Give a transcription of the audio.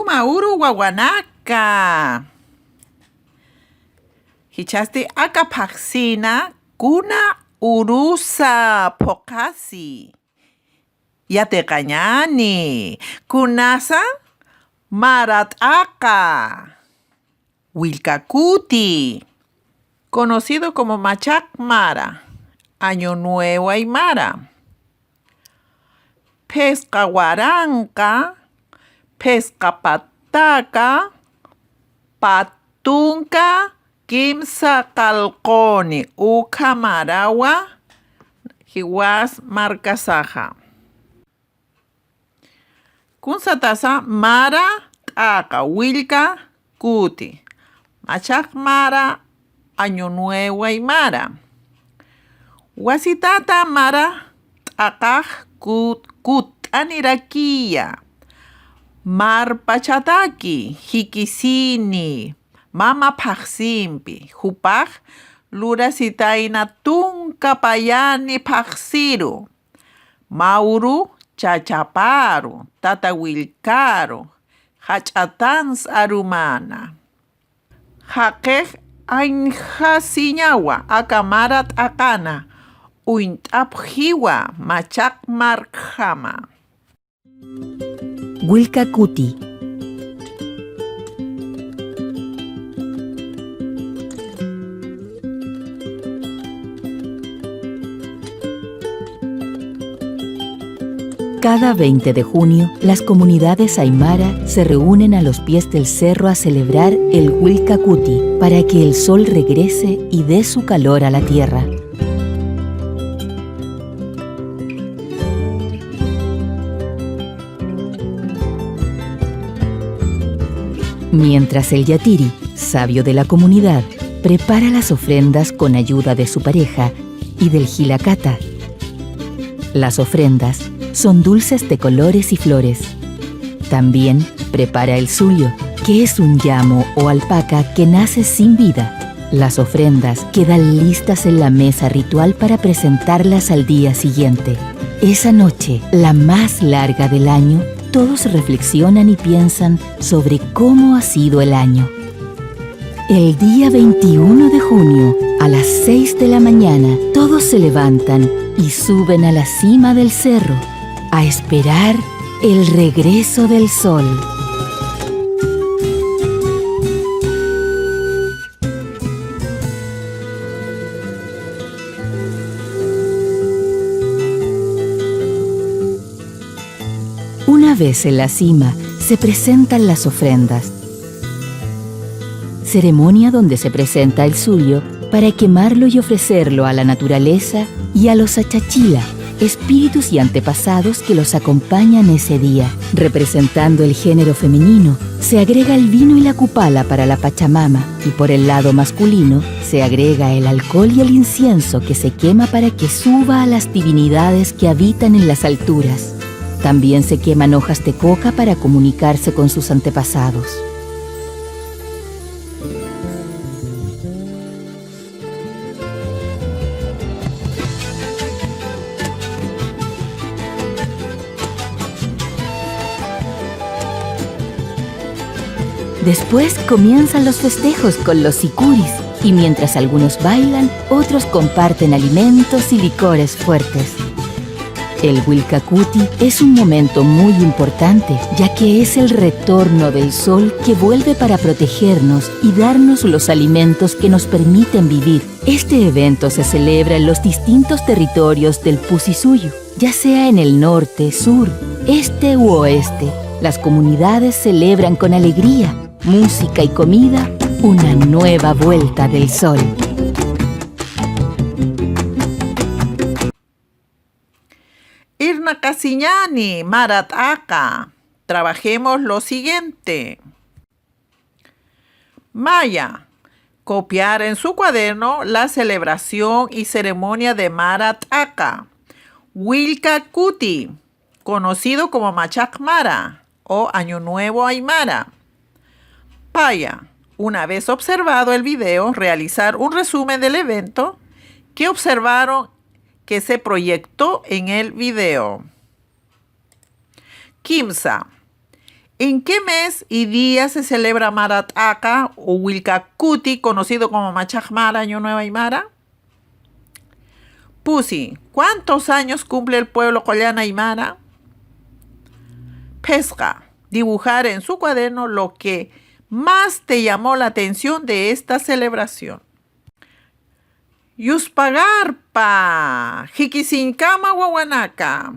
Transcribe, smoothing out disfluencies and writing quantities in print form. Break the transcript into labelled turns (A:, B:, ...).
A: Mauru Wawanaka. Hichaste akapaxina kuna urusa pokasi. Yate cañani. Kunasa marataka. Wilcacuti. Conocido como Machac Mara. Año Nuevo Aymara. Pescahuaranca. Pescapataca. Patunca. Kimsa Calconi. Ucamarawa. Hiwas Marcasaja. Kunsatasa Mara. Taka Wilca. Cuti. Machac Mara. Año Nuevo Aymara. Wasitata Mara. Takaj kut anirakia. Mar pachataki. Hikisini. Mama paximpi. Hupaj. Lurasitaina tunka payani paxiru. Mauru chachaparu. Tata wilkaru. Hachatans arumana. Hakej ainjasiñawa akamarat akana. Uintapjiwa Machac Marjama.
B: Wilcacuti. Cada 20 de junio, las comunidades aymara se reúnen a los pies del cerro a celebrar el Wilcacuti para que el sol regrese y dé su calor a la tierra. Mientras el yatiri, sabio de la comunidad, prepara las ofrendas con ayuda de su pareja y del jilacata. Las ofrendas son dulces de colores y flores. También prepara el suyo, que es un llamo o alpaca que nace sin vida. Las ofrendas quedan listas en la mesa ritual para presentarlas al día siguiente. Esa noche, la más larga del año, todos reflexionan y piensan sobre cómo ha sido el año. El día 21 de junio, a las 6 de la mañana, todos se levantan y suben a la cima del cerro a esperar el regreso del sol. Una vez en la cima, se presentan las ofrendas. Ceremonia donde se presenta el suyo para quemarlo y ofrecerlo a la naturaleza y a los achachila, espíritus y antepasados que los acompañan ese día. Representando el género femenino, se agrega el vino y la cupala para la Pachamama, y por el lado masculino se agrega el alcohol y el incienso que se quema para que suba a las divinidades que habitan en las alturas. También se queman hojas de coca para comunicarse con sus antepasados. Después comienzan los festejos con los sicuris, y mientras algunos bailan, otros comparten alimentos y licores fuertes. El Wilcacuti es un momento muy importante, ya que es el retorno del sol que vuelve para protegernos y darnos los alimentos que nos permiten vivir. Este evento se celebra en los distintos territorios del Pusisuyu, ya sea en el norte, sur, este u oeste. Las comunidades celebran con alegría, música y comida una nueva vuelta del sol.
A: Irna Casiñani, Marataka. Trabajemos lo siguiente. Maya. Copiar en su cuaderno la celebración y ceremonia de Marataka. Wilcacuti, conocido como Machac Mara o Año Nuevo Aymara. Paya. Una vez observado el video, realizar un resumen del evento que observaron que se proyectó en el video. Kimsa. ¿En qué mes y día se celebra Marataka o Wilcacuti, conocido como Machacmara, Año Nuevo Aymara? Pusi, ¿cuántos años cumple el pueblo Collana Aymara? Pesca, dibujar en su cuaderno lo que más te llamó la atención de esta celebración. Yuspagarpa, Jikisinkama Wawanaka.